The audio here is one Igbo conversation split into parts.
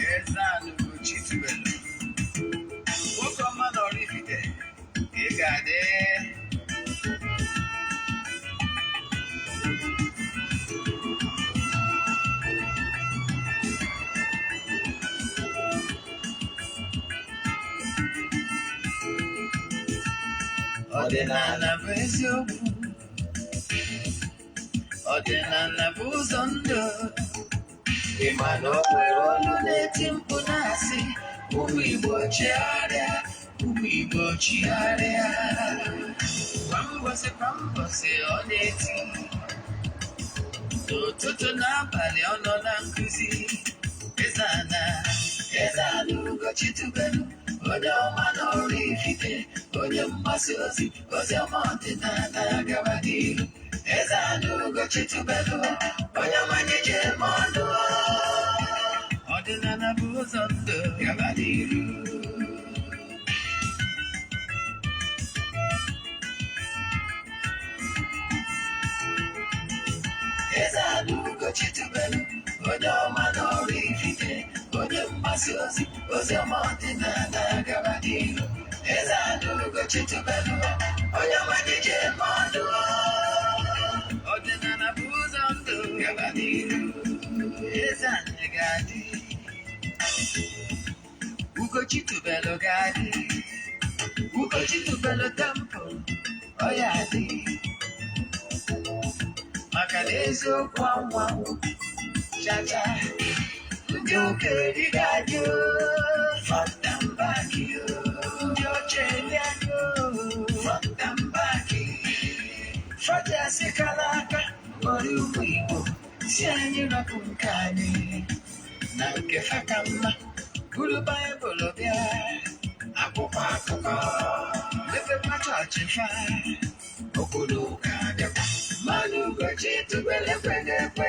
EZE-ANA Ugochi tubelu. Odinana oraifite EZE-ANA. Odinana bụ eziokwu, Odinana bụ ụzọ ndụ. Ịma na o nwere olu na-eti mkpu na-asị, ụmụ Igbo chigharịa, ụmụ Igbo chigharịa. Kwa mbọsị ọ na-eti, n'ụtụtụ n'abalị ọ nọ na nkụzi. EZE-ANA Ugochi tubelu, onye ọma na oraifite, onye mgbasa ozi, ozi ọma ọdịnala gaba n'ihu. EZE-ANA Ugochi tubelu, onye ọma na-eje eme ọnụ. Odinana bụ ụzọ ndụ gaba n'ihu. EZE-ANA Ugochi tubelu, onye ọma na oraifite, onye mgbasa ozi, ozi ọma ọdịnala gaba n'ihu. EZE-ANA Ugochi tubelu, onye ọma na-eje eme ọnụ. Odinana bụ ụzọ ndụ gaba n'ihu. EZE-ANA ga-adị, Ugochi tubelu ga-adị, Ugochi tubelu temple ọ ya adị. Maka na eziokwu anwanwụ chacha, ndị okenye ga-adị front and back, ndị oche ndị anyị front and back. Fọdụ asị kala aka kpọrọ ụmụ Igbo si anyị rapụ nke anyị na nke faka mma. Buru Baịbụl bịa, akwụkwọ akụkọ, mepekwa chọọchị fa, obodo ụka bịakwa. Mana Ugochi tubelu ekweghị ekwe,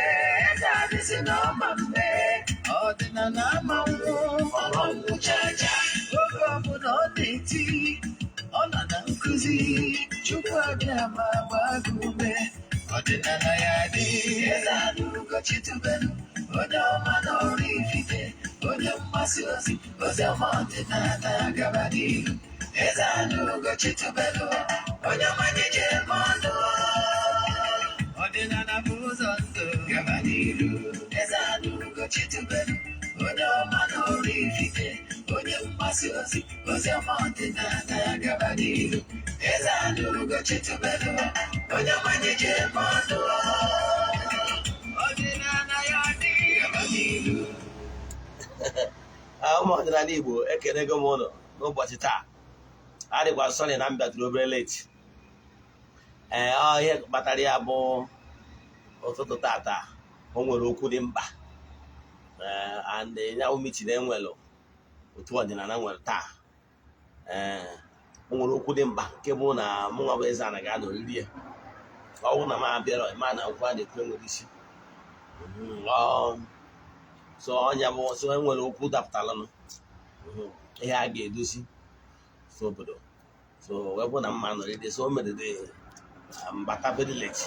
EZE-ANA si n'ọma mbe. Odinana ama nwụ chacha, oge ọbụla ọ na-eti, ọ nọ na nkụzi. Chukwu abịa ma gbaa gị ume, Odinana ya dị. EZE-ANA Ugochi tubelu, onye ọma na oraifite, onye mgbasa ozi, ozi ọma ọdịnala gaba n'ihu. EZE-ANA Ugochi tubelu, onye ọma na-eje eme ọnụ. Odinana bụ ụzọ ndụ gaba n'ihu. EZE-ANA Ugochi tubelu, onye ọma na oraifite, onye mgbasa ozi, ozi ọma ọdịnala gaba n'ihu. EZE-ANA Ugochi tubelu, onye ọma na-eje eme ọnụ. Odinana ya dị gaba n'ihu. Ụmụ ọdịnala Igbo ekenego m ụlọ n'ụbọchị taa. Adịkwa sọrị na m bịatụrụ obere leti. Ihe kpatara ya bụ ụtụtụ tata o nwere okwu dị mkpa, and ya umichi na enwelu otu ọdịnala nwere taa. O nwere okwu dị mkpa nke bụ na mụnwa bụ EZE-ANA ga-anọ riri ya. Ọ bụrụ na m abịara ma na okwu a na-ekwu enwere isi, so ọnya bụ so enwere okwu dapụtalụnụ ihe a ga-edozi so obodo, so wee bụ na mma nọrịde, so o mere dị mbata very late.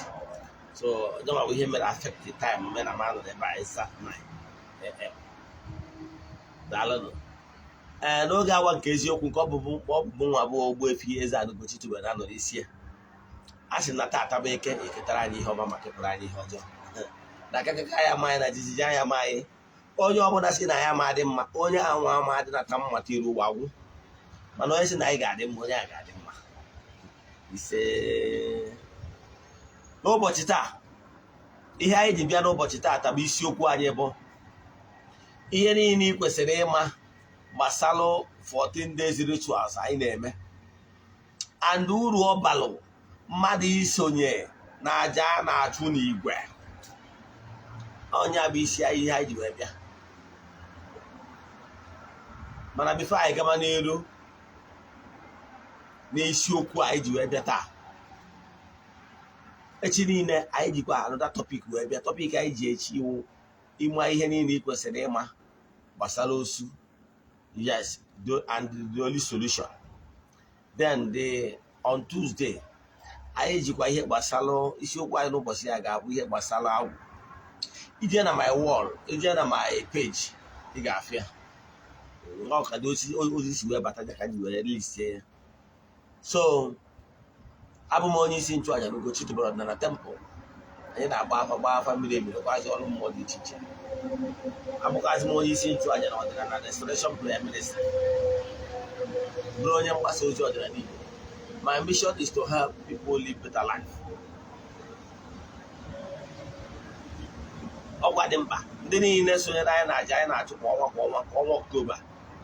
So ọjọọ bụ ihe mere affect the time me na ma nọrọ ebe a ịsa na daalụnụ. N'oge awa nke eziokwu nke ọ bụ nwa bụ Ogbuefi EZE-ANA Ugochi tubelu na nọrọ isi ya. A sị na taata bụ eke eketara anyị ihe ọma ma kepụrụ anyị ihe ọjọọ. Na akakaka ya ma anyị na jijiji anya ma anyị, onye ọbụla si na ya ma adị mma, onye anwa ama adị na ta mmata iru ụwa gwụ. Mana onye si na anyị ga-adị mma, onye a ga-adị mma. Ise n'ụbọchị taa, ihe anyị ji bịa n'ụbọchị taa bụ isiokwu anyị bụ ihe niile ị kwesịrị ịma gbasalụ 14 days rituals anyị na-eme, and uru ọ balụ mmadụ isonye na aja a na-achụ n'igwe. Onye bụ isi ihe anyị ji wee bịa. Mana bifo anyị gaba n'elu n'isiokwu anyị ji wee bịa taa, echi niile anyị jikwa another topic wee bịa. Topic anyị ji echi iwu ịma ihe niile ị kwesịrị ịma gbasara osu, yes, and the only solution. Then on Tuesday, anyị jikwa ihe gbasara isiokwu anyị n'ụbọchị ya ga-abụ ihe gbasara agwụ. Ije na my wall, ije na my page, ị ga-afịa ọ ka dị ozi si wee bata ka ji were list ya. So abụ m onye isi nchụaja na Ugochi tubelu Odinana temple. Anyị na-agba afa gba afa mmiri mmiri kwazi ọrụ mmụọ dị iche iche. Abụkwazi m onye isi nchụaja na Odinana Restoration Prayer Ministry, bụrụ onye mgbasa ozi ọdịnala Igbo. My mission is to help people live better life. Ọgwa dị mkpa ndị niile sonyere anyị na-aja anyị na-achụ kwa ọnwa Ọktoba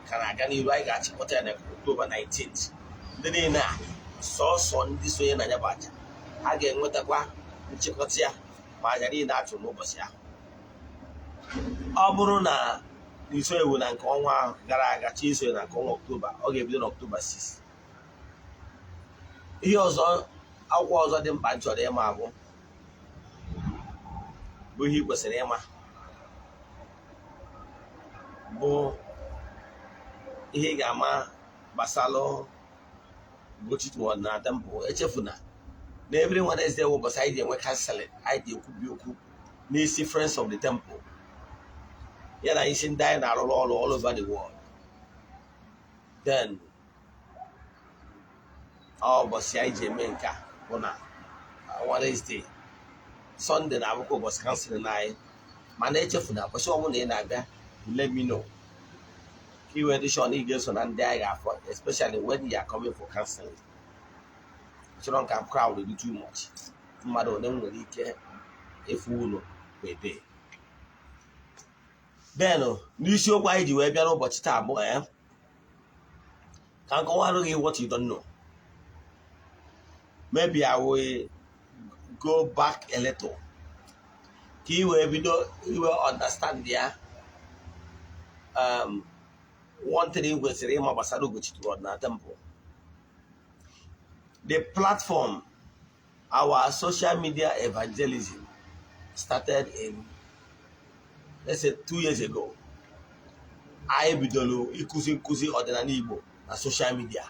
ka na-aga n'iru. Anyị ga-achịkọta ya na Ọktoba 19th. Ndị niile a sọsọ ndị sonye na ya bụ aja a ga-enwetakwa nchịkọta ya ma aja niile a chụrụ n'ụbọchị ahụ. Ọ bụrụ na iso ewu na nke ọnwa gara aga chi isonye na nke ọnwa Ọktoba, ọ ga-ebido na Ọktoba 6. Ihe ọzọ, akwụkwọ ọzọ dị mkpa m chọrọ ịma bụ ihe ị kwesịrị ịma bụ ihe ị ga-ama gbasara Ugochi tubelu Odinana temple. Echefuna na every Wednesday ụbọchị anyị ji enwe counseling, anyị ji ekwubi okwu n'isi Friends of the Temple ya na isi ndị anyị na-arụrụ ọrụ all over the world. Then ụbọchị anyị ji eme nke a bụ na Wednesday, Sunday na-abụkwa ụbọchị counseling anyị. Mana echefuna ụbọchị ọbụla ị na-abịa, let me know ka iwe dị sure na ị ga-eso na ndị anyị ga-afọ, especially when you are coming for counseling. Chọrọ nka crowd dị too much. Mmadụ ole nwere ike efu ụlọ per day. Then n'isiokwu anyị ji wee bịa n'ụbọchị taa bụ ka nkọwarụ gị what you don't know. Maybe I will go back a little ka i wee bido iwe understand ya one thing kwesịrị ịma gbasara Ugochi tubelu Odinana temple. The platform, our social media evangelism started in, let's say, 2 years ago. Anyị bidoro ikuzi ọdịnala Igbo na social media.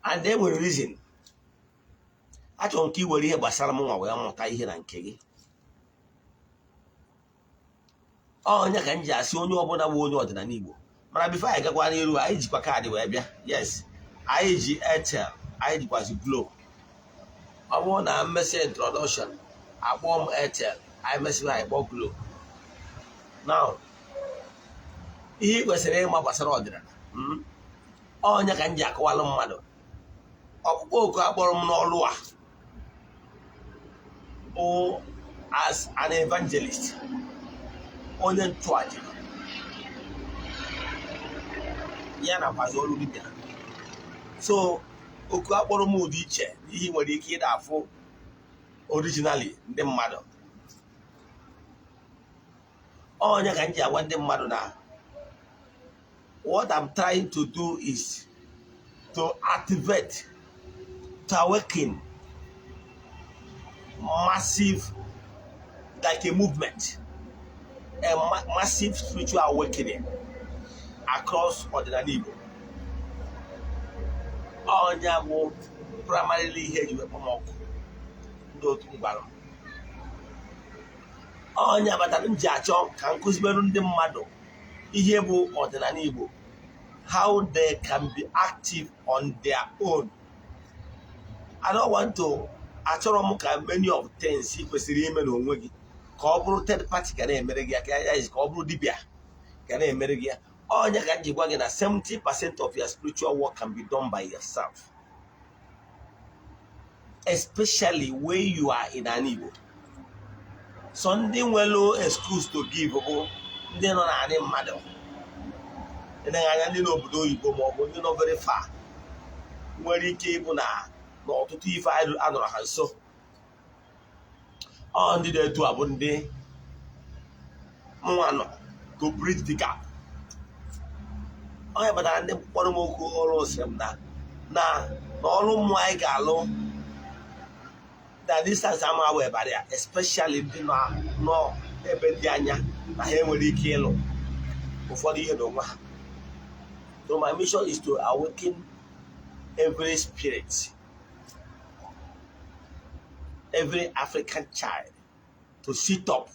And there were reason. Achọrọ nke iwere ihe gbasara m nwa wee mụta ihe na nke gị. Onye ka m ji asị onye ọbụla bụ onye ọdịnala Igbo. Mana bifo anyị gakwa n'iru, anyị jikwa kaadị wee bịa. Yes, anyị ji Airtel, anyị jikwazi Glo. Ọ bụrụ na mmesi introduction, akpọọ m Airtel, anyị mesịrị anyị kpọọ Glo. Now, ihe kwesịrị ịma gbasara ọdịnala. Onye ka m ji akọwalụ mmadụ. Ọkpụkpọ oku akpọrọ m n'ọlụ a o as an evangelist, onye ntụaja ya na kwazi ọrụ dibịa. So oku akpọrọ m ụdị iche ihe nwere ike ịda afụ originally ndị mmadụ. Onye ka m ji agwa ndị mmadụ na what I'm trying to do is to activate, to awaken massive, like a movement, a massive spiritual awakening across Odinana Igbo. Onye bụ primarily ihe eji wepụ m ọkụ ndị otu ngwara. Onye batara m ji achọ ka m kụziberu ndị mmadụ ihe bụ ọdịnala Igbo, how they can be active on their own. I don't want to achọrọ m ka many of things kwesịrị ime n'onwe gị ka ọ bụrụ third party ga na-emere gị ya, ka ọ bụrụ dibịa ga na-emere gị ya. Onye ka m ji gwa gị na 70% of your spiritual work can be done by yourself, especially when you are in an Igbo. So ndị nwere excuse to give bụ ndị nọ n'anị mmadụ, ndị anya ndị n'obodo oyibo ma ọ bụ ndị nọ very far, nwere ike ịbụ na n'ọtụtụ ife anọrọ ha nso. Ndị na-etu abụ ndị nwa nọ to bridge the gap. Onye batara ndị mkpọrọ m okwu ọrụ sị m na ọrụ mmụọ anyị ga-alụ na distance ama wee barịa, especially ndị nọ ebe dị anya na ha enwere ike ịlụ ụfọdụ ihe n'onwe ha. So my mission is to awaken every spirit, every African child to sit up.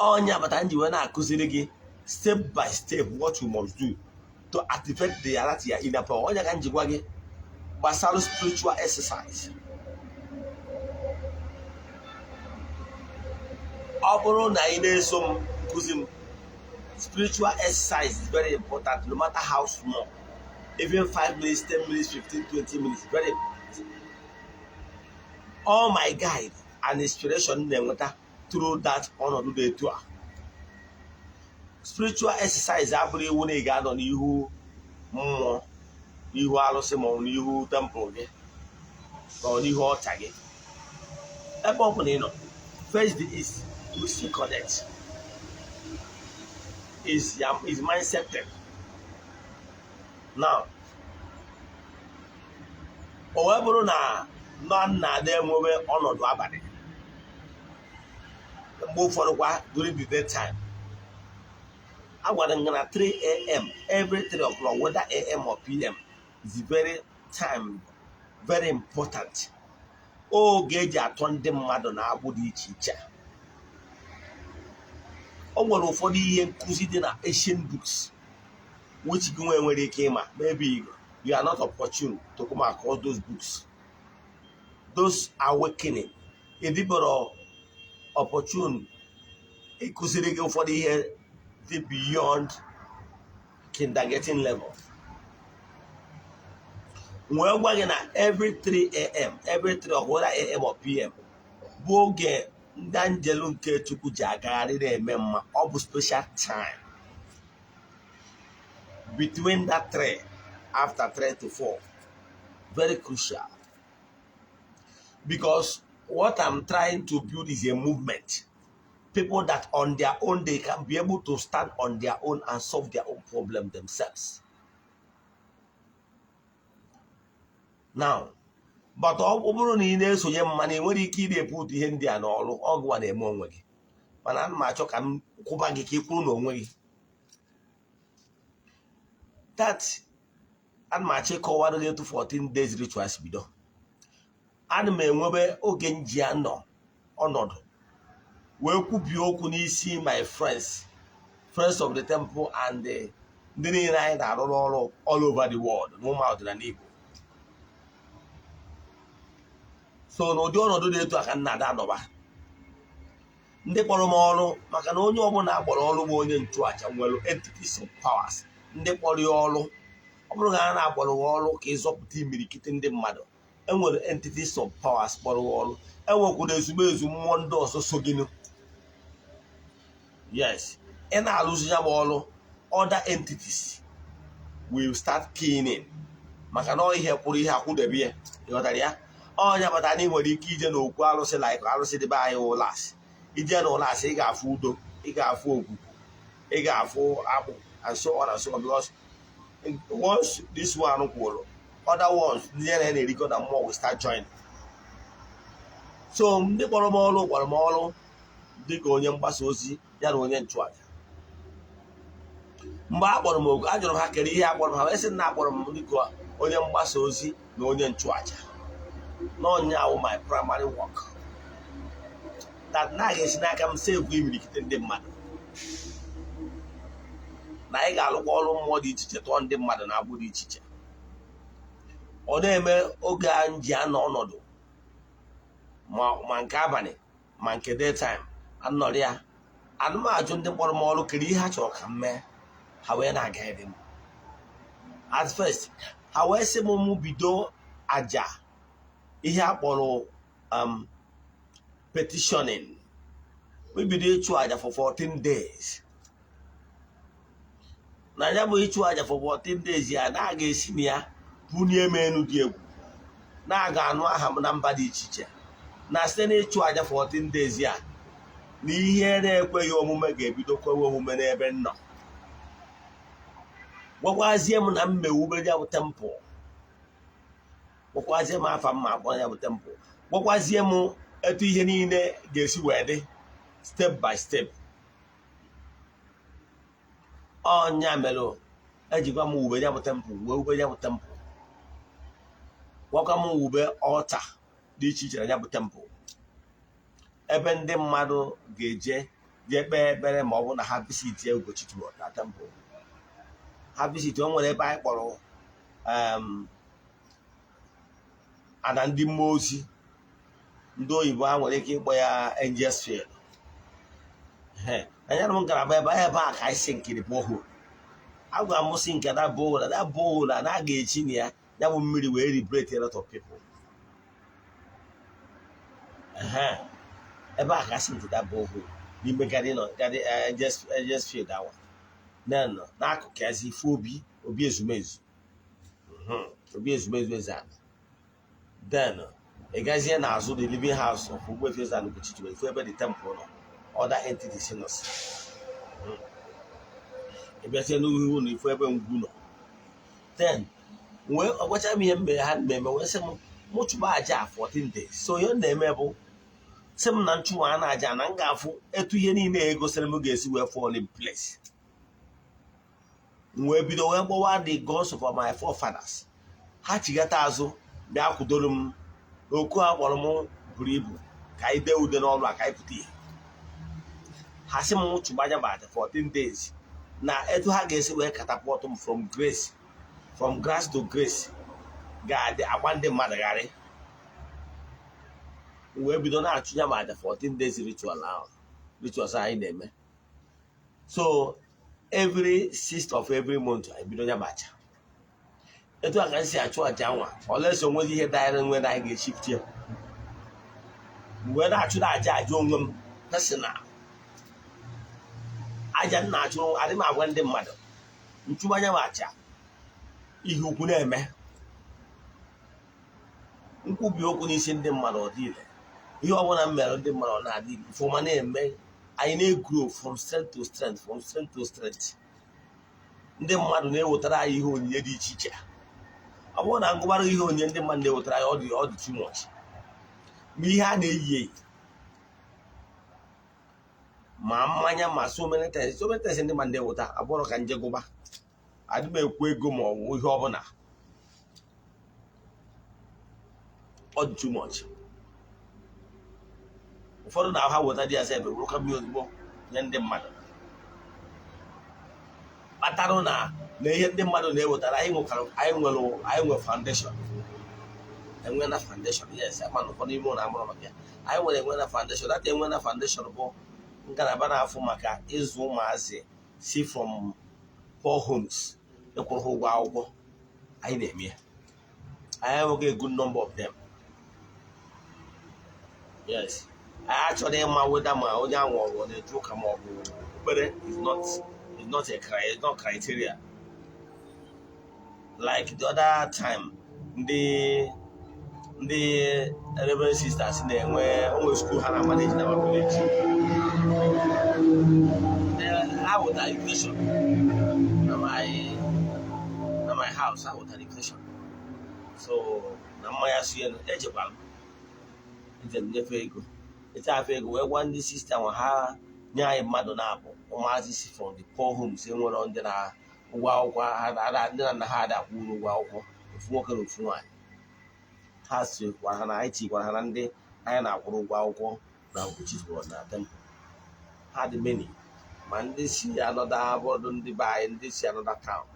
Onya batanji when I akuziri step by step what you must do to activate the reality in a power. Onya kanji gwagi basalo spiritual exercise. Oboro na ine some kuzim. Spiritual exercise is very important, no matter how small. Even 5 minutes, 10 minutes, 15, 20 minutes, very important. All my guide and inspiration through that honor do the tour. Spiritual exercise abụrụ iwu na ị ga-anọ n'ihu mmụọ, n'ihu alụsị ma n'ihu temple gị ma n'ihu ọcha gị. Ebe ọ bụla ị nọ, first is to see connect. Is mindset thing. Now, o wee bụrụ na na-adị enwewe ọnọdụ abalị mgbe ụfọdụ kwa during the daytime, I was at 3 a.m. every 3 o'clock, whether a.m. or p.m. is very important. Oge eji atọ ndị mmadụ na-agbụ dị iche iche. O nwere ụfọdụ ihe nkuzi dị na ancient books which you nwere ike ịma. Maybe you are not opportune to come across those books. Those awakening. Ịdị bụrụ opportune ịkụziri gị ụfọdụ ihe dị beyond kindergarten level. Wee gwa gị na every 3 a.m. every 3 or whether a.m. or p.m. bụ oge ndị anjelu nke Chukwu ji agagharị na-eme mma. Ọ bụ special time. Between that 3, after 3 to 4, very crucial. Because what I'm trying to build is a movement. People that on their own, they can be able to stand on their own and solve their own problem themselves. Now, but ọ bụrụ na ị na-esonye mana enwere ike ide put ihe ndị a n'ọrụ, ọgụwa na-eme onwe gị. Mana ana m achọ ka m kwụba gị ka ị kwuru n'onwe gị. That ana m achọ ịkọwara gị etu 14 days rituals bido. Ana m enwebe oge nji anọ ọnọdụ wee kwubie okwu n'isi my friends of the temple and ndị niile anyị na-arụ ọrụ all over the world n'ụmụ ọdịnala Igbo. So n'ụdị ọnọdụ dị etu aka nna ada anọba ndị kpọrọ m ọrụ, maka na onye ọbụla akpọrọ ọrụ bụ onye nchụaja nwere entities of powers. Ndị kpọrọ ya ọrụ, ọ bụrụ na a na-akpọrọ ọrụ ka ịzọpụta imirikiti ndị mmadụ, enwere entities of powers kpọrọ ọrụ. Enwekwara ezumezu mmụọ ndị ọzọ so gịnị. Yes, ị na-alụzi ya bụ ọrụ, other entities will start keying in. Maka na ihe kwuru ihe akwụdebe ya, ịghọtara ya. Ọnya kpatara na ị nwere ike ije n'okwu arụsị like arụsị dịbe anyị ụlasị. Ije na ụlasị, ị ga-afụ udo, ị ga-afụ ogwu, ị ga-afụ akpụ, and so on and so on. Because once this one kwụrụ, other ones ndị na-erikọ na mmụọ will start joining. So ndị kpọrọ m ọrụ dịka onye mgbasa ozi ya na onye nchụaja. Mgbe a kpọrọ m ogu, a jụrụ m ha kere ihe akpọrọ m ha, wee sị na akpọrọ m dịka onye mgbasa ozi na onye nchụaja. N'ọnya awụ my primary work. That na ga-esi n'aka m save imirikite ndị mmadụ. Na anyị ga-alụkwa ọrụ mmụọ dị iche iche tụọ ndị mmadụ na-agbụ dị iche iche. Ọ na-eme oge a ji anọ ọnọdụ ma nke abalị ma nke daytime anọrị ya. Anụmajụ ndị kpọrọ m ọrụ kere ihe ha chọrọ ka m mee, ha wee na-aga ede m. At first, ha wee sị m bido aja ihe a kpọrọ petitioning. We bido ịchụ aja for 14 days. Na ya bụ ịchụ aja for 14 days ya na-aga esi na ya bunie m enu dị egwu, na-aga anụ aha m na mba dị iche iche. Na site na ịchụ aja 14 days ya na ihe na-ekweghị omume ga-ebido kwewe omume n'ebe m nọ. Gwakwazie m na mmewube ya bụ temple. Gwakwazie m afa mma akpọ ya bụ temple. Gwakwazie m etu ihe niile ga-esi wee dị step by step. Onya melo ejikwa m ube ya bụ temple wee ube ya bụ temple gwakwa m ube ọta dị iche iche na ya bụ temple ebe ndị mmadụ ga-eje jee kpee ekpere ma ọ bụ na ha visit ya Ugochi na temple ha visit o nwere ebe anyị kpọrọ ana ndị mmụọ ozi ndị oyibo ha nwere ike ịkpọ ya angels field anya m ngalaba ebe a ka anyị si nkiri bohol agwa m si nke da bohol na a ga-echi na ya bụ mmiri wee liberate a lot of people ebe a ka si nke da bohol n'ime angels field awa n'akụkụ ezi ife obi ezumezu Eze-Ana. Then ị gazie n'azụ the living house of Ogbuefi EZE-ANA Ugochi ifu ebe the temple nọ other entities nọ ị bịazie n'ihu na ifu ebe ngwu nọ then wee ọgwacha m ihe mgbe ha na-eme wee sị m chụba aja 14 days so ihe na-eme bụ sị m na nchụwa na aja na m ga-afụ etu ihe niile egosiri m ga-esi wee fall in place wee bido wee gbawa the gods of my forefathers ha chigata azụ bịa kwudoro m okwu a kpọrọ m buru ibu ka anyị dee ude n'ọrụ a ka anyị pụta ihe ha sị m chụba aja bata 14 days na etu ha ga-esi wee catapult m from grass to grace ga-adị agba ndị mmadụ gharị wee bido na-achụ ya ma 14 days rituals anyị na-eme so every 6th of every month anyị bido ya bacha etu a ka anyị si achụ aja nwa olesi onwezi ihe danyere nwe na anyị ga-echipụta ya mgbe na-achụrụ aja onwe m personal aja m na-achụrụ adị m agwa ndị mmadụ nchụbanya m aja ihe ukwu na-eme nkwubi okwu n'isi ndị mmadụ ọ dịile ihe ọbụla m mere ndị mmadụ ọ na-adị ifeọma na-eme anyị na-egro from strength to strength ndị mmadụ na-ewetara anyị ihe onyinye dị iche iche ọ bụrụ na ngụbara ihe onyinye ndị mmadụ na-ewetara anyị ọ dị too much ma ihe a na-eyi eyi ma mmanya ma so many times ndị mmadụ na-eweta abụrụ ka nje gụba adị m ekwu ego ma ọ bụ ihe ọbụla ọ dị too much ụfọdụ na ha weta dị asa ebe bụrụ ka mmiri ozugbo nye ndị mmadụ kpatara na ihe ndị mmadụ na-ewetara anyị nwere foundation enwe na foundation yes mana ụfọdụ ime ụlọ amụrụ maka ya anyị nwere enwe na foundation data enwe na foundation bụ ngalaba na-afụ maka ịzụ ụmụazị si from poor homes ịkwụrụ ha ụgwọ akwụkwọ anyị na-eme ya anyị enweghị a good number of them yes anyị achọrọ ịma weda ma onye ahụ ọrụ na-eju ụka ma ọ bụ okpukpere is not criteria like the other time ndị Reverend sisters na-enwe onwe school ha na-manage na village ha wetara education na my house ha wetara education so na mmanya su ya echekwara m nyefe ego afọ ego wee gwa ndị sista nwa ha nye anyị mmadụ na-abụ ụmụazị si from the poor homes enwere ndị na ụgwọ akwụkwọ ndị na nna ha adakwuru ụgwọ akwụkwọ ofu nwoke na ofu nwaanyị ha sikwara ha na anyị tikwara ha na ndị anyị na-akwụrụ ụgwọ akwụkwọ na Ugochi na temple ha dị many ma ndị si anọda bọọdụ ndị be anyị ndị si anọda town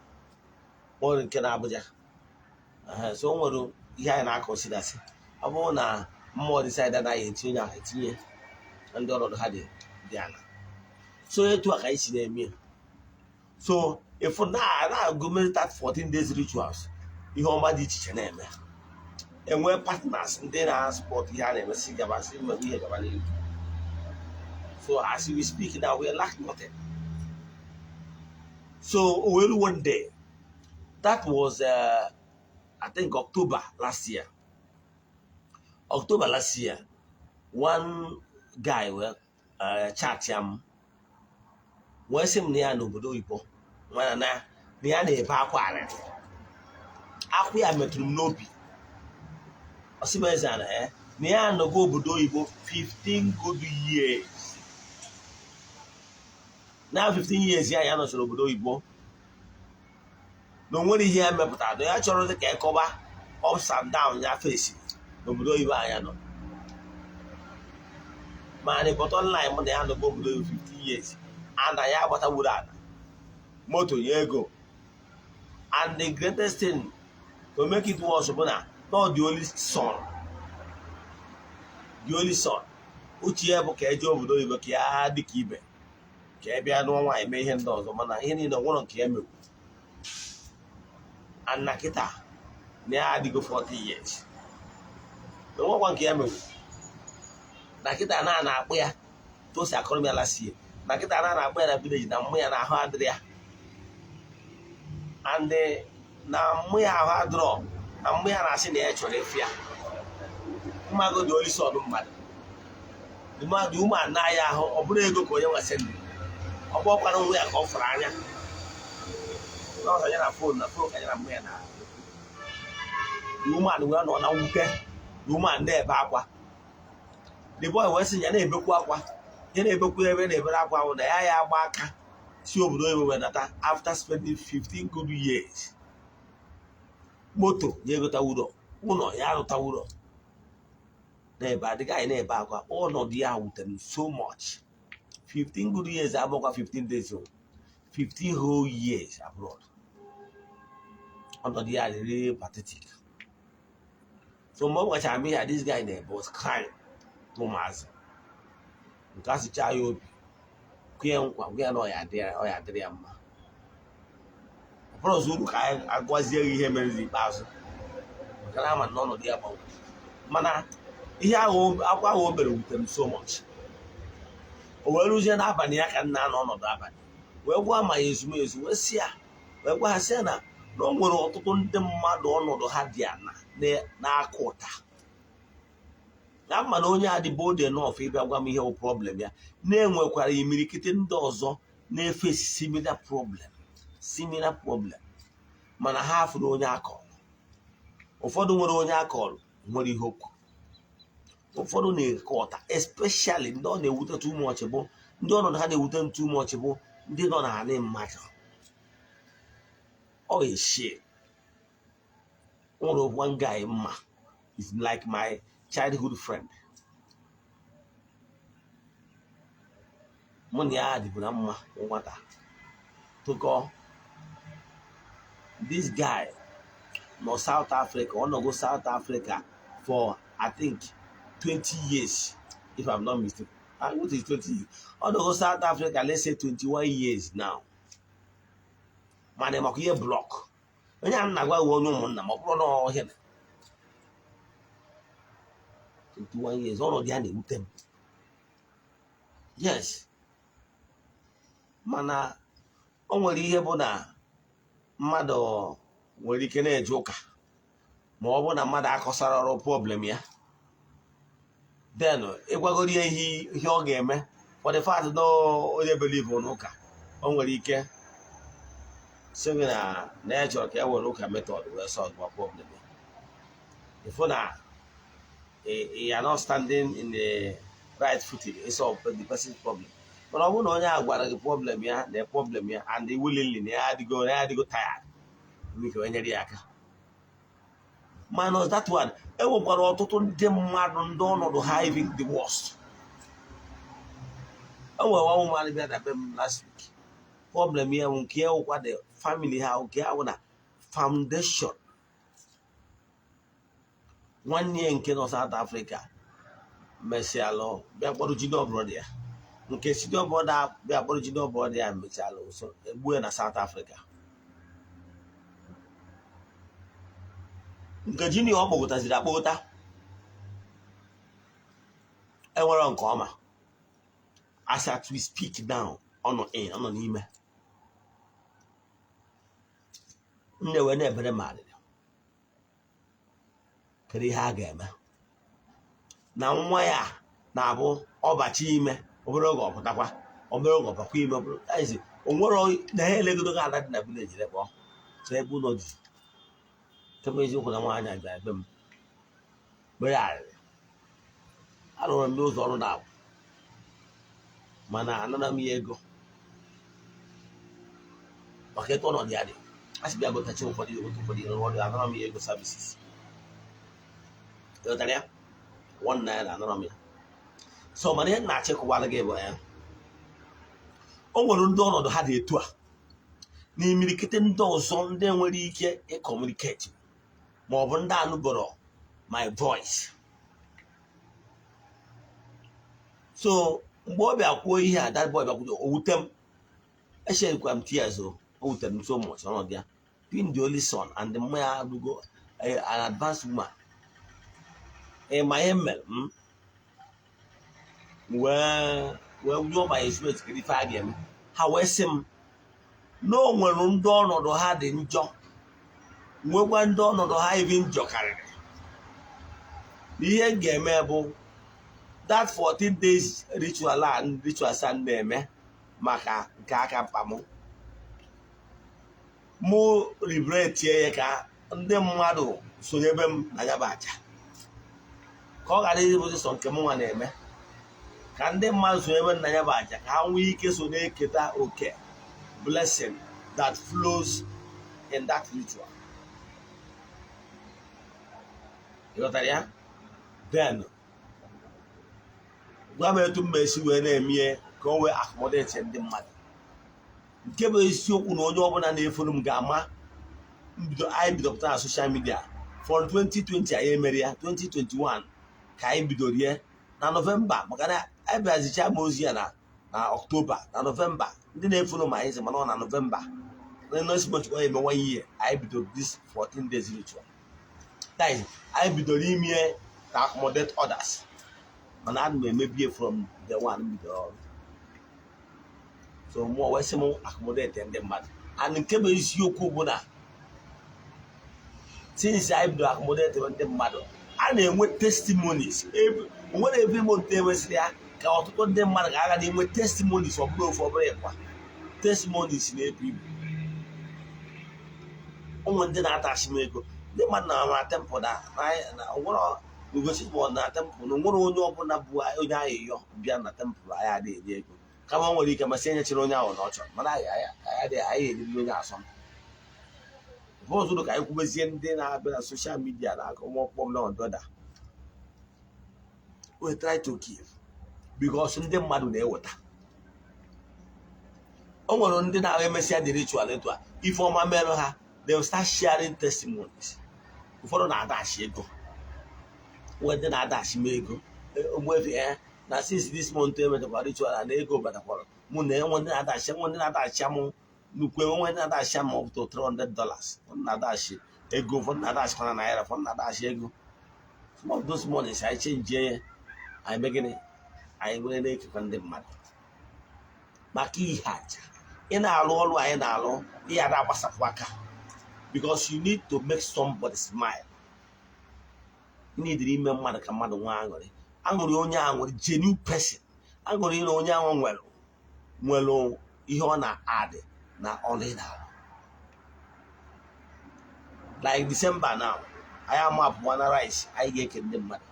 bọọdụ nke na Abuja so o nwere ihe anyị na-akọsidasị ọ bụrụ na mmụọ decide anaghị etinye ndị ọnọdụ ha dị ala so etu a ka anyị si na-eme so if na-agụme that 14 days rituals ihe ọma dị iche iche na-eme enwe partners ndị na-support ihe a na-emesi gabasị mmegbu ihe gaba n'ihu so as we speak now we lack nothing so one day that was I think October last year one guy chat him wee sị m na ya n'obodo oyibo mana na ya na-ebe akwa arịrị akwa ya metụrụ m n'obi ọsị m Eze-Ana na ya anọgo obodo oyibo 15 good years na 15 years ya nọchara obodo oyibo na onwere ihe ya mepụtara na ya chọrọ dị ka ịkọba ups and down ya fesi n'obodo oyibo anya nọ ma the bottom line m na ya nọgbo obodo 15 years and ya agbatagburu ana moto ya ego and the greatest thing to make it worse bụ na not the only son uche ya bụ ka eje obodo oyibo ka ya dị ka ibe ka ẹ bịa n'ọnwa eme ihe ndị ọzọ mana ihe niile nwụrụ nke ya mewu and kịta na ya adịgo 40 years nwekwa nke ya mewu na kịta na-akpụ ya tosi akọrọ m ya lasie na kịta na-akpụ ya na village na mmụ ya na ahụ adịrị ya and na mmụ ya ahụ adịrọ na mmụ ya na-asị na ya chọrọ efe ya mmago dị olisi ọdụ mmadụ ụmụ anaghị ahụ ọ bụrụ ego ka onye nwesị ndụ ọ bụkwara onwe ya ka ọ fụrụ anya n'ọzọ ya na fon ka ya na mmụ ya na ụmụ wee nọ na nwute na ụmụ na-ebe akwa the boy wee sị ya na-ebekwu akwa ya na-ebekwu ebe na-ebere akwa ahụ na ya agba aka si obodo oyibo wee nata after spending 15 good years moto ya egotawuro ụlọ ya arụtawuro na-ebe adịghị anyị na-ebe akwa ọnọdụ ya wutere so much 15 good years abụkwa 15 days old 15 whole years abroad ọnọdụ ya dị really pathetic so mgbe ọ gwachara m ihe this guy na-ebe was crying ụmụazị nke asịcha ya obi kwenye nkwa gwa ya na ọ ya dịrị ya mma ọbụrụ ọzọ uru ka anyị agwazie ihe mere n'ikpeazụ maka na ama na ọnọdụ ya gbanwe mana ihe ahụ akwa ahụ o mere wutere m so much o wee rụzie n'abalị ya ka nna n'ọnọdụ abalị wee gwa ma ya ezumezu wee si ya wee gwa ha sị ya na o nwere ọtụtụ ndị mmadụ ọnọdụ ha dị ana na-akụ ụta na mma na onye adịbụ ode n'ọfụ ịbịa gwa m ihe bụ problem ya na-enwekwara imirikiti ndị ọzọ na-efe similar problem mana ha fụrụ onye akọrọ ụfọdụ nwere onye akọrọ nwere ihe okwu ụfọdụ na-eke ọta especially ndị ọ na-ewute too much bụ ndị ọnọdụ ha na-ewute too much bụ ndị nọ na anị mmadụ ọ eshie nwere one guy mma is like my childhood friend mụ na ya dịbụ na mma nwata tụkọ this guy nọ South Africa ọ nọgo South Africa for I think 20 years if I'm not mistaken. What is 20 years? Ọ nọgo South Africa let's say 21 years now mana maka ihe blọk onye a na-agwa onye ụmụnna ma ọ bụrụ na ọhịa 21 years ọnọdụ ya na-ewute m yes mana o nwere ihe bụ na mmadụ nwere ike na-eje ụka ma ọ bụ na mmadụ akọsara ọrụ problem ya then ịgwagoro ya ihe ọ ga-eme for the fact na onye believe n'ụka o nwere ike sị gị na ya chọrọ ka e were ụka method wee solve problem ya ifo na you are not standing in the right footing to solve the person's problem. But I won't only the problem here, the problem here, and they willingly they had to go tired. We go any aka. Man, was that one? I will go out to them mad and don't know having the worst. Oh, well, one man that last week. Problem here, won't care what the family how care what foundation. 1 year in Kenya, South Africa. Messi alo, be aboriginal brother. Nke senior brother, be aboriginal brother and Messi alo. So, we na South Africa. Nke jini omo gota zira bota. E nwere nke ọma. As at we speak now, on ime. Nne we na ebere mali. Kedu ihe a ga-eme na nwa ya na-abụ ọbachi ime obere oge ọpụtakwa obere oge ọpakwa ime obere ezi onwere na ha elegodo ga ala dị na village lekpọ so ebe ụlọ dị kemgbe eziokwu na nwaanyị abịa ebe m mere arịrị arụrụ m n'ụzọ ọrụ na-abụ mana anara m ya ego maka etu ọnọdụ ya dị a sị bịa gotachi ụfọdụ ọdụ anọrọ m ya ego services ịghọtara ya 1 naira anọrọ m ya so mana ihe na-achịkọwara gị bụ ya o nwere ndị ọnọdụ ha dị etu a n'imirikite ndị ọzọ ndị nwere ike ịkọmuniketi ma ọ bụ ndị anụbọrọ my voice so mgbe ọ bịa kwuo ihe a that boy bịakwuo owute m eshekwa m tears o wutere m so much ọnọdụ ya being the only son and the mma ya abụgo an advanced woman ma ihe mere wee nyụọ ma expect kedu ife a ga-eme ha wee sị m na o nwere ndị ọnọdụ ha dị njọ nwekwa ndị ọnọdụ ha ibi njọ karịrị ihe m ga-eme bụ that 14 days ritual and rituals a na-eme maka nke aka mkpa mụ libretie ya ka ndị mmadụ sonyebe m na ya bụ aja ka ọ ghara ịbụzi sọ nke m nwa na-eme ka ndị mmadụ sonyebe m na ya bụ aja ka ha nwee ike so na-eketa oke blessing that flows in that ritual. You got that, yeah? Then, gwa m etu mma esi wee na-eme ka o wee accommodate ndị mmadụ. Nke bụ isiokwu na onye ọbụla na-efolu m ga-ama anyị bidopụta na social media from 2020 anyị emere ya 2021 ka anyị bidoro ya na Novemba maka na anyị bịazicha m ozi ya na October na Novemba ndị na-efolu m anyị sị mana ọ na Novemba next month ọ eme 1 year anyị bidoro this 14 days ritual that is anyị bidoro ime to accommodate others mana a na m emebie from the one bidoro so mụ wee sị m accommodate ndị mmadụ and nke bụ isiokwu bụ na since I bidoro accommodate ndị mmadụ a na-enwe testimonies nwere ebe month enwesịrị ya ka ọtụtụ ndị mmadụ ga-aga na-enwe testimonies ọ bụrụ ofu ọ bụrụ ịkwa testimonies na-ebu ibu ụmụ ndị na-atachi m ego ndị mmadụ na tempụl na Ugochi bụ na tempụl na nwere onye ọbụla bụ onye ahịhịọ bịa na tempụl anyị adịghị enye ego kama o nwere ike masị enyechiri onye ahụ na ọ chọrọ mana anyị eriri onye asọmpi bụzụrụ ka anyị kwubezie ndị na-abịa na soshal midia na akụmọkpọm na ọdọda we try to give because ndị mmadụ na-eweta o nwere ndị na-emesịa the ritual etu a ife ọma merụ ha they will start sharing testimonies ụfọdụ na-adachi ego nwee ndị na-adachi m ego Ogbuefi na since this month emetakwa ritual na ego batakwara mụ na enwe ndị na-adachi m nnukwu enwe ndị na-adachi m up to $300 na-adachi ego ụfọdụ na-adachi kwana naira ụfọdụ na-adachi ego some of those monies anyị chenjie ya anyị megịnị anyị nwere na-ekekwa ndị mmadụ maka ihe aja ị na-alụ ọrụ anyị na-alụ ihe ada agbasapụ aka because you need to make somebody smile ị na-ediri ime mmadụ ka mmadụ nwa aṅụrị aṅụrị onye ahụ nwere genuine person aṅụrị na onye ahụ nwere ihe ọ na-adị na ọrụ ị na-alụ like December now anyị amapụwa na rice anyị ga-eke ndị mmadụ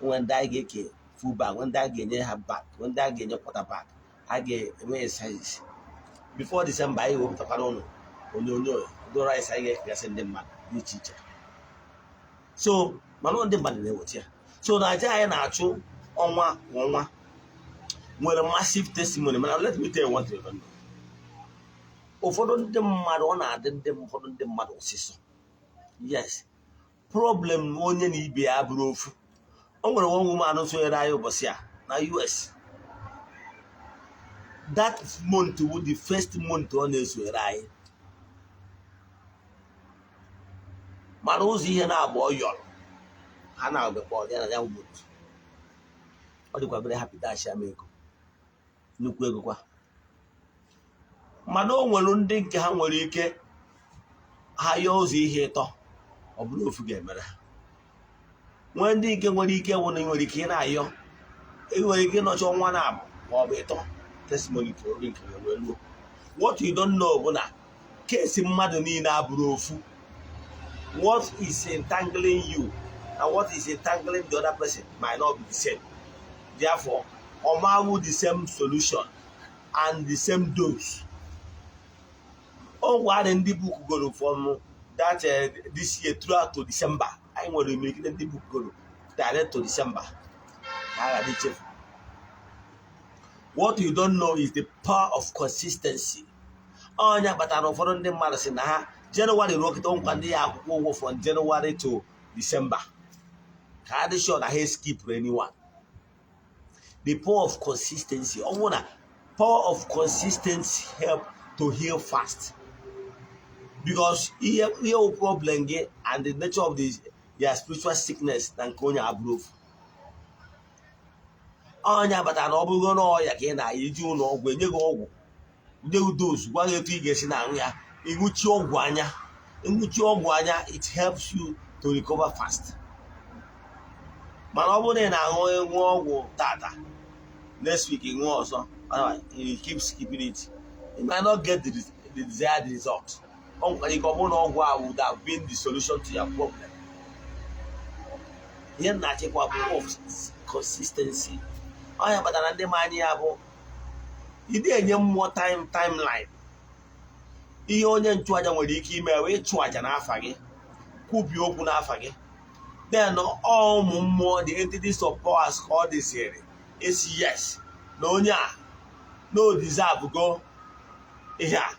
nwee ndị anyị ga-eke full bag nwee ndị a ga-enye ha bag nwee ndị a ga-enye quarter bag a ga-enwe exercises before December anyị wepụtakwara ụlọ onyonyo do rice anyị ga-ekegasị ndị mmadụ dị iche iche so mana ndị mmadụ na-eweta ya so na aja anyị na-achụ ọnwa kwa ọnwa nwere massive testimony mana let me tell you one thing ụfọdụ ndị mmadụ ọ na-adị ụfọdụ ndị mmadụ ọsịsọ yes problem onye na ibe ya bụrụ ofu o nwere nwa woman sonyere anyị ụbọchị a na US that month bụ the first month ọ na-esonyere anyị mana ụzọ ihe na-abụ ọ yọrọ ha na-abịakwa ya na ya ugboro ọ dịkwa very happy dash ya m ego nnukwu ego kwa mana o nwere ndị nke ha nwere ike ha yọọ ụzọ ihe ịtọ ọ bụrụ ofu ga-emere ha nwee ndị nke nwere ike nwụ na nwere ike ị na-ayọ nwere ike ịnọcha ọnwa na-abụ ma ọ bụ ịtọ testimony ka oge nke wee luo what you don't know bụ na kesi mmadụ niile abụrụ ofu what is entangling you and what is entangling the other person might not be the same therefore ọmawụ the same solution and the same dose Oh, what in the book go from that this year throughout to December. I want to make the book go direct to December. What you don't know is the power of consistency. Oh, yeah, but I don't follow the medicine. January rocket on Pandia from January to December. Can't sure that he skip anyone. The power of consistency. I wanna power of consistency help to heal fast. Because here problem and the nature of this spiritual sickness than konya approve. Onya but an obugo no ya ke na iju no ogwu enye go ogwu. Nye dose gwa etu I ga-esi na ya inuchi ogwu anya. Inuchi ogwu anya it helps you to recover fast. Mana ọ bụrụ na aṅụ ọgwụ tata next week you also you keep skipping it, you might not get the desired result. Would have been the solution to your problem. Here of consistency. I have another money you didn't more timeline. You only charge when you keep away charge an affage. Could be open affage. Then all more the entities of powers called this area. It's yes. No, no deserve go. Yeah.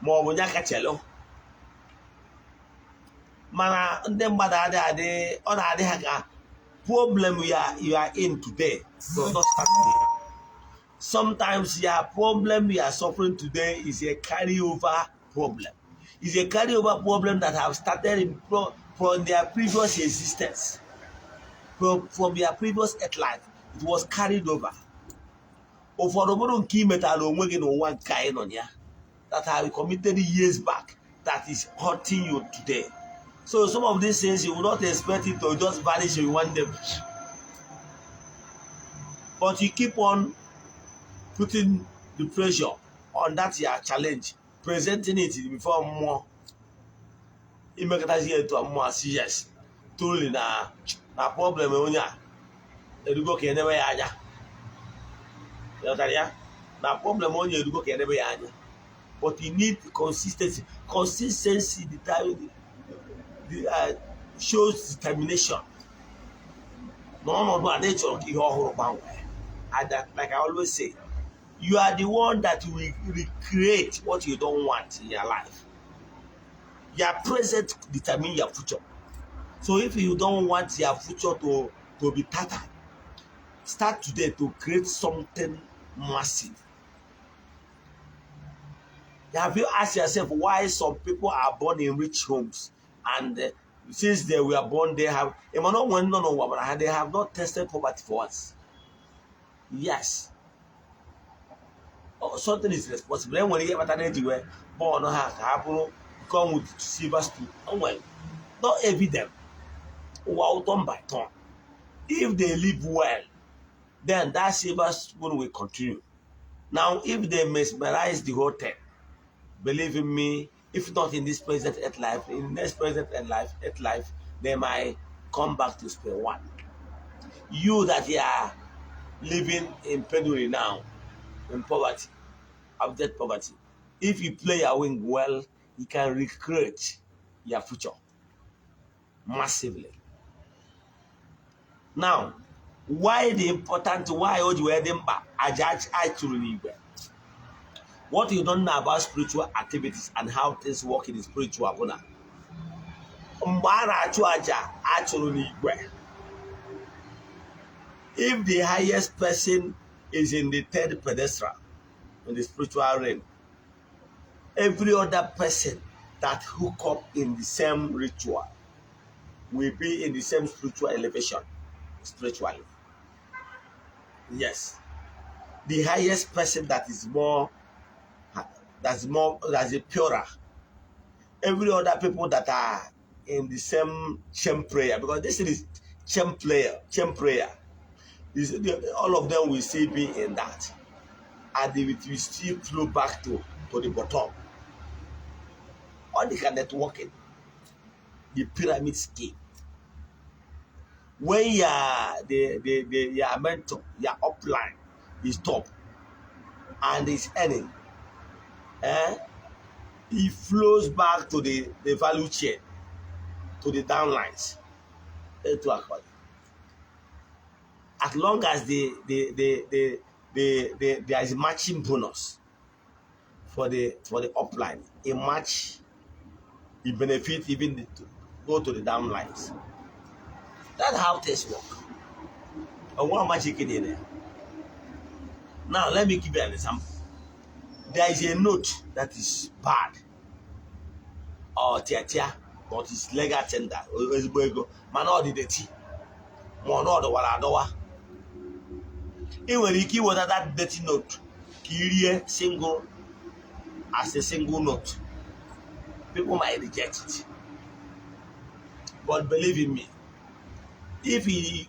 More when you mana ndị mmadụ adị ọ na-adị ha problem you are in today does not start today. Sometimes your problem you are suffering today is a carryover problem. It's a carryover problem that have started from their previous existence, from their previous earth life. It was carried over. Ụfọdụ bụrụ nke imetara onwe gị n'ụwa nke anyị nọ ya that have committed years back that is hurting you today. So some of these things you will not expect it to just vanish in one day. But you keep on putting the pressure on that your challenge, presenting it before more. You make it here to more yes. Truly na problem onya. Edugo ke never yanya. You know na problem onya edugo ke never yanya. But you need consistency. Consistency shows determination. No, nature and that, like I always say, you are the one that will recreate what you don't want in your life. Your present determines your future. So if you don't want your future to be tattered, start today to create something massive. Have you asked yourself why some people are born in rich homes and since they were born they have they have not tested poverty for once? Yes. Oh, something is responsible. And when you get anywhere, born happen come with silver spoon. Oh well, not every them. Turn by turn. If they live well, then that silver spoon will continue. Now, if they mesmerize the whole thing, believe in me, if not in this present earth life, in the next present earth life, they might come back to square one. You that you are living in penury now, in poverty, abject poverty, if you play your wing well, you can recreate your future massively. Now, why the important, why would you wedding back? What you don't know about spiritual activities and how things work in the spiritual world. If the highest person is in the third pedestal in the spiritual realm, every other person that hook up in the same ritual will be in the same spiritual elevation spiritually. Yes. The highest person that is that's a purer. Every other people that are in the same chain prayer, because this is chain prayer. All of them will still be in that. And they will still flow back to the bottom. All the networking, the pyramid scheme. When your mentor, your upline is top and is earning, it flows back to the value chain, to the downlines. As long as there is a matching bonus for the upline, a match, it benefits even to go to the downlines. That's how things work. And one magic in there. Now let me give you an example. There is a note that is bad or tia, but it's legal tender. Man, all the dirty. Man, all the waladowa. Even when you keep that dirty note, single as a single note, people might reject it. But believe in me, if he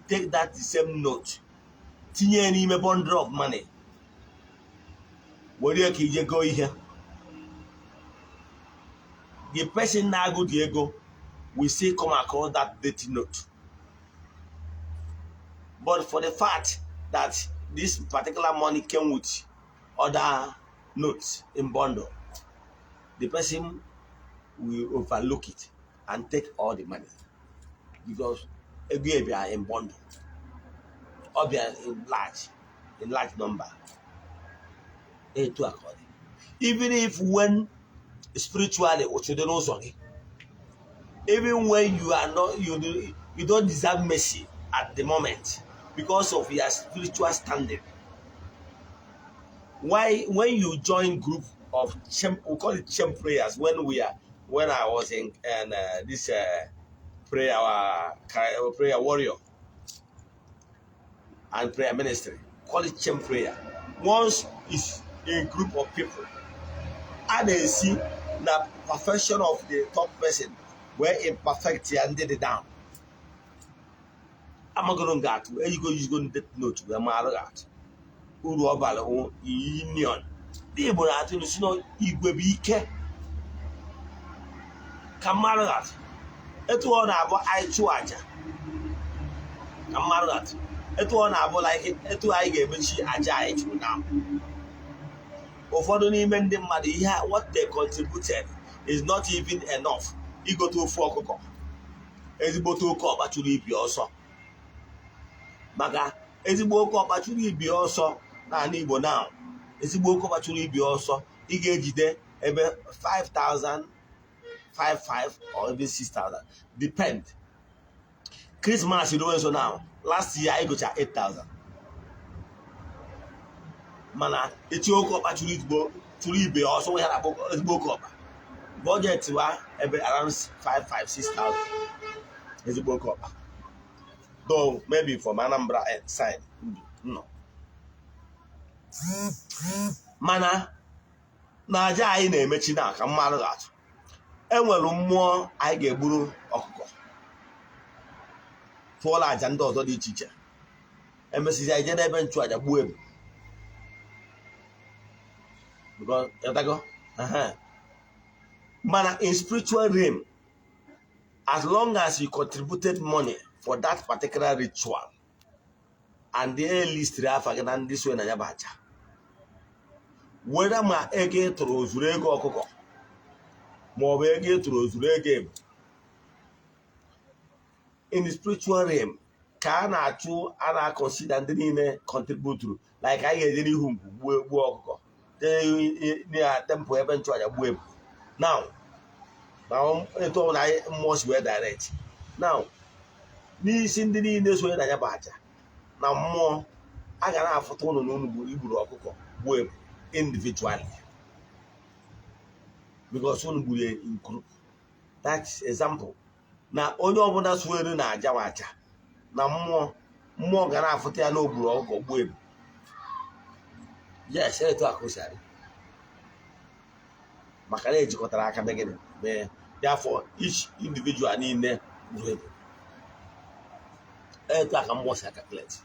take that the same note, tinye any bundle of money, what do you go here? The person now go Diego will still come across that dirty note. But for the fact that this particular money came with other notes in bundle, the person will overlook it and take all the money because they are in bundle or they are in large number. Even if when spiritually, even when you are not, you don't deserve mercy at the moment because of your spiritual standing. Why, when you join group of we call it champ prayers, when I was in this prayer warrior and prayer ministry, call it champ prayer. Once is a group of people, and they see the perfection of the top person where imperfect and did it down. I'm not going to get to you going to note where my got Uru union. The able to know you will be care. Kamarat. It won't have I chuaja. Kamarat. It won't have like it to I gave she ajay now. Often even the money what they contributed is not even enough. You go to 4 cocoa. Ezigbo to call but to leave you also. Maga, ezigbo ko but to leave you also. Na Igbo now. Ezigbo ko but to leave you also. You get there about 5,000, 5,500 or even 6,000. Depend. Christmas you know so now. Last year I got 8,000. Mana it's your ko but to leave you also we had a ezigbo ko. Budget was around 6,000. Is it book up? Though maybe from Anambra side, no. Mana Naja I na-emechi na ka mmadụ ga-atụ. Enwere mmụọ anyị ga-egburu ọkụkọ. Tụọla aja ndị ọzọ dị iche iche. Emesizi anyị jee n'ebe nchụaja gbuo ebu. Because yatago, Mana in spiritual realm, as long as you contributed money for that particular ritual, and the list and this way na yabacha. Whether my ege throws rego koko, more ege throws rege. In the spiritual realm, can I too and I consider the contribute to like I get any whom work. Near tempo eventually. Now it all I must wear direct. Now, this in the this way that yabacha. Now more I can have photo no individually. Because one in group. That's example. Now only of us wearing a jawacha. Now more gonna have photo no bro. Yes, it's a question. Makaleji kotaraka begin. Therefore, each individual in there will calculate.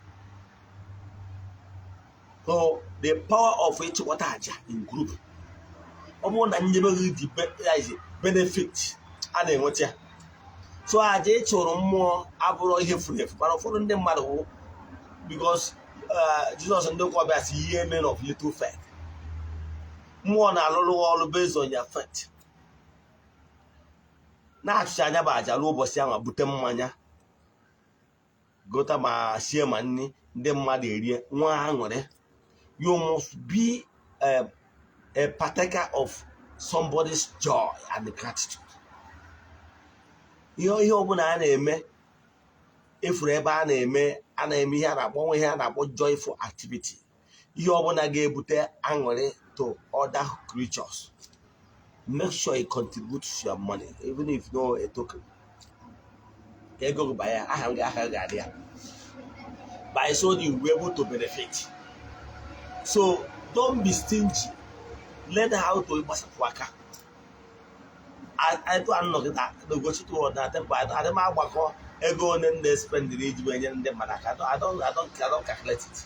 So the power of each wataja in group. Upon the benefit and then what? So I did more abroad here for but for them matter because Jesus and the men of little faith. mmụọ na-alụrụ ọrụ based on your faith. Na-achụcha anya bụ aja ruo ụbọchị ahụ bute mmanya gota ma sie ma nri ndị mmadụ erie nwa aṅụrị. You must be a partaker of somebody's joy and gratitude. Ihe ọbụla a na-eme efuru ebe a na-eme ihe a na-akpọ ihe a na-akpọ joyful activity. Ihe ọbụla ga-ebute aṅụrị to other creatures. Make sure you contribute to your money, even if no a token. Ego by by so you will be able to benefit. So don't be stingy. Learn how to work. I don't know that the go to that, but I don't know ego and then spend the age when you're in the manaka. I don't calculate it.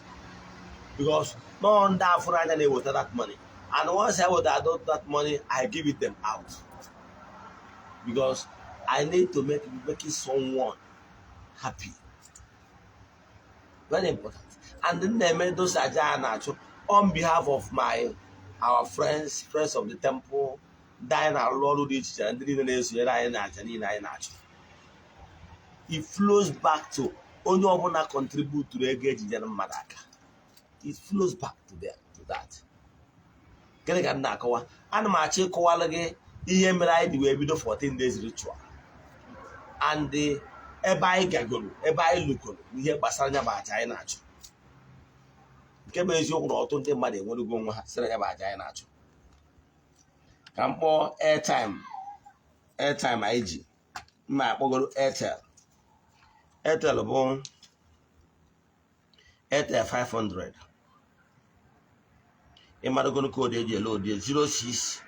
Because no one that for any water that money. And once I would adopt that money, I give it them out. Because I need to make someone happy. Very important. And then they made those EZE-ANA on behalf of our friends of the temple, dying our Lord each and it flows back to only one contribute to the engage in Madaka. It flows back to them, to that. Gịnị ka m na-akọwa? Ana m achọ ịkọwala gị ihe mere anyị dị wee bido 14 days ritual and ebe anyị gagoro ebe anyị lụkọrọ ihe gbasara nya bụ aja anyị na-achụ. Nke bụ eziokwu na ọtụtụ ndị mmadụ enwerego onwe ha sịrị nya bụ aja anyị na-achụ. Ka m kpọọ airtime anyị ji mma akpọgoro Airtel bụ Airtel 500. Imadagon code age load 06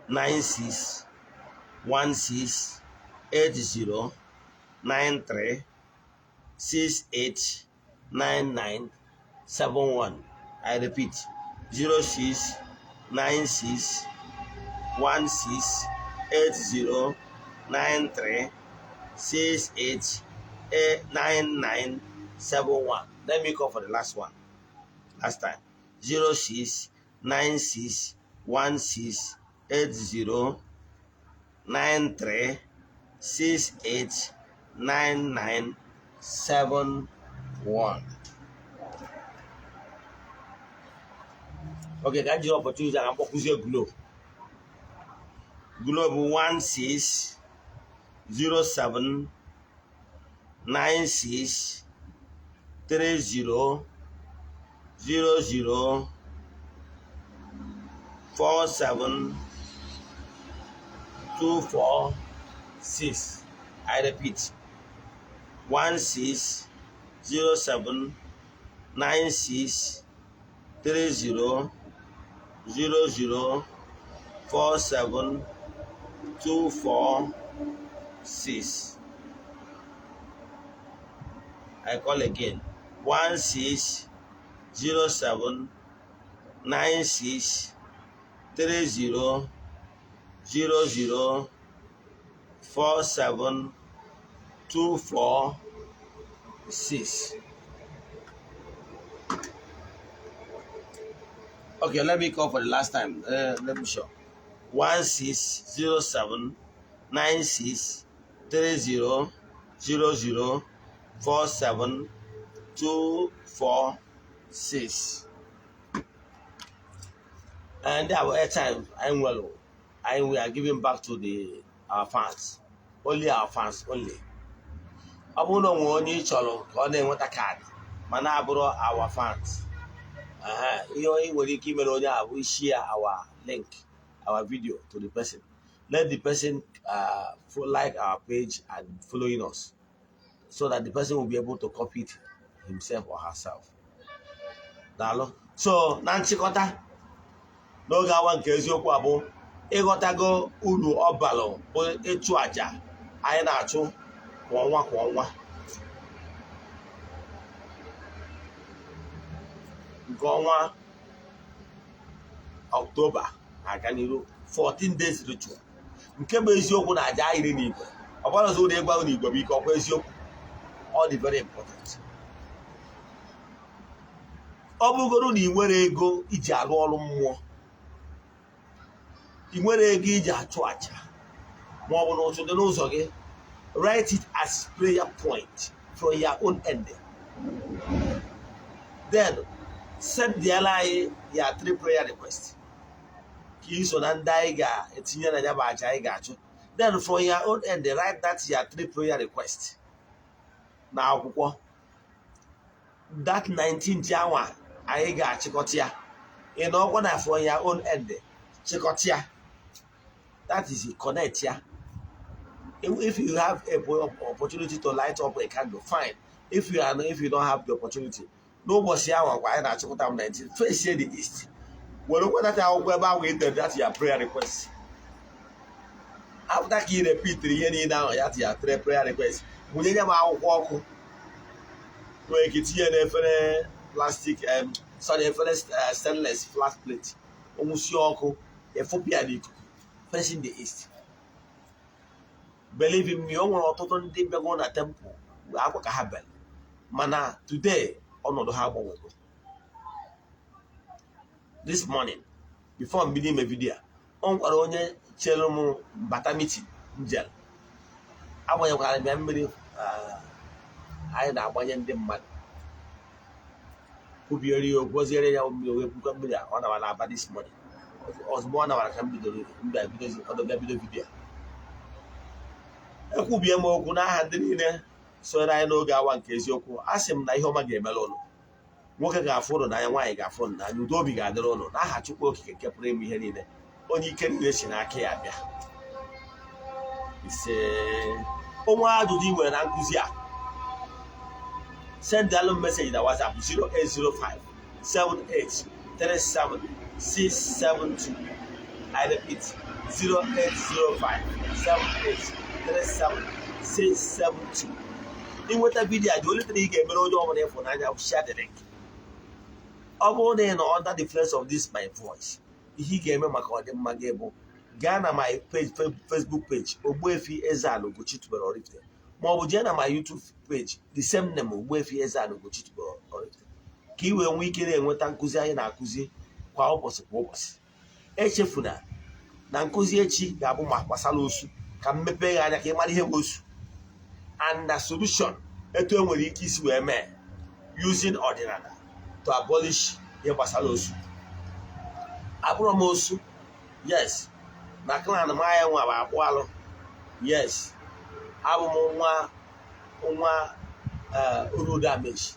96 16 80 93 68 99 71. I repeat 06 96 16 80 93 68 99 71. Let me call for the last one. Last time 06 96 16 80 93 68 99 71. Okay, got your opportunity. I'm going to Globe. Globe 16 07 96 30 00 47 246. I repeat 16 07 96 30 00 47 246. I call again 16 07 96 30 00 47 246. Okay, let me call for the last time. Let me show 16 07 96 30 00 47 246. And our airtime, we are giving back to our fans. Only our fans, only. I won't know only cholo, or they want a card. Manabro, our fans. You will give me we share our link, our video to the person. Let the person like our page and following us, so that the person will be able to copy it himself or herself. So, Nancy Kota. N'oge awa nke eziokwu abụ ịghọtago uru ọbalụ bụ ịchụ aja anyị na-achụ kwa ọnwa nke ọnwa Ọktoba aga n'iru 14 days ritual nke bụ eziokwu na aja iri n'Igbo ọ bụrụ ụzọ ụdị ịgwa n'Igbo bụ ike ọkwa eziokwu ọ dị very important. Ọ bụrụgodu na ị nwere ego iji arụ ọrụ mmụọ ị nwere ego iji achụ aja ma ọ bụ na ụtụ dị n'ụzọ gị, write it as prayer point from your own end. Then send anyị ya 3 prayer requests ka iso na ndị anyị ga-etinye na ya bụ aja anyị ga-achụ. Then from your own end, write that your 3 prayer requests na akwụkwọ. That 19th hour anyị ga-achịkọta ya. In ọgwụ na from your own end, chịkọta ya. That is connect ya. If you have a opportunity to light up a candle, fine. If you don't have the opportunity, nobody hour why not 19. First say the east. Well, look at how that's your prayer request. After you repeat 3 down, that's your 3 prayer requests. When you have walk, where you get a plastic, stainless flat plate. Almost your a phobia facing the east. Believe in me, I want to go to temple. I work a habit. Mana today, I don't have one. This morning, before I'm building my video, I'm going to tell you batamiti gel. I want to remember I know when you're the man. Who be area was the area of me on our this morning. I was born our can be the video. Ekwubie m okwu n'aha ndị niile so anyị n'oge awa nke eziokwu. Asị m na ihe ọma ga-emere ụnụ. Nwoke ga-afụ ụnụ n'anya, nwaanyị ga-afụ ụnụ n'anya, udo obi ga-adịrị ụnụ n'aha Chukwu Okike nke pụrụ ime ihe niile. Onye ike niile si n'aka ya bịa. Ise onwe ajụjụ ị nwere na nkụzi a, send alụ message na WhatsApp 0805 78 37 672. I repeat 0805 78 37 in what video the only thing you get over for now, share the link. Under the flash of this my voice, he gave me my Ghana my page, Facebook page, Ogbuefi EZE-ANA Ugochi to be orifite. More my YouTube page, the same name Ogbuefi EZE-ANA Ugochi to be orifite. Kiwe weekend and went Ankuzi and Akuzi, kwa opposite. Echefuna, Nankuzi echi gabu masalosu. Ka mmepe anya ka ịmara ihe gosu and the solution etu enwere ike isi wee mee using Odinana to abolish ihe gbasara osu. Abụrụ m osu, yes, na clan m anya nwa bụ akpụ alụ, yes, abụ m nwa urudameshi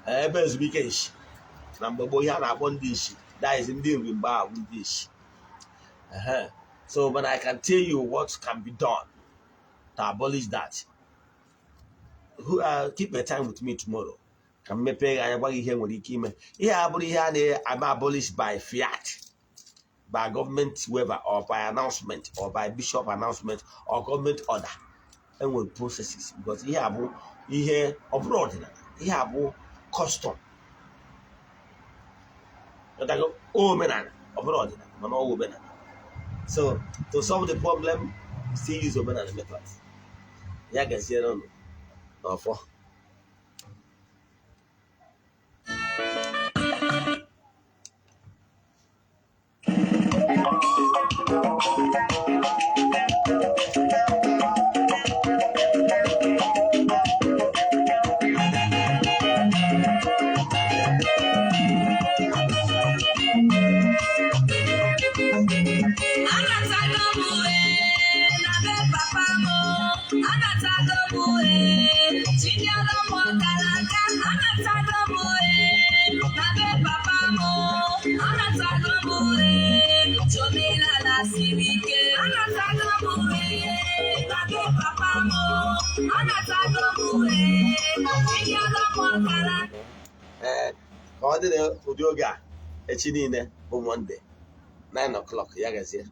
ebe ezumike nshi na mgbe gboo ihe a na-akpọ ndị nshi, that is ndị nri mgbe ahụ ndị nshi. So, but I can tell you what can be done to abolish that. Keep your time with me tomorrow. Can me pay here when you came here I'm abolished by fiat, by government waiver, or by announcement, or by bishop announcement, or government order. And with processes. Because here abroad, here have custom. But I go, oh man, abroad, man, all women. So, to solve the problem, still use Odinana methods. Yeah, I can see it on no for. Ọ dị na ụdị oge a echi niile bụ Monday 9 o'clock ya gazie.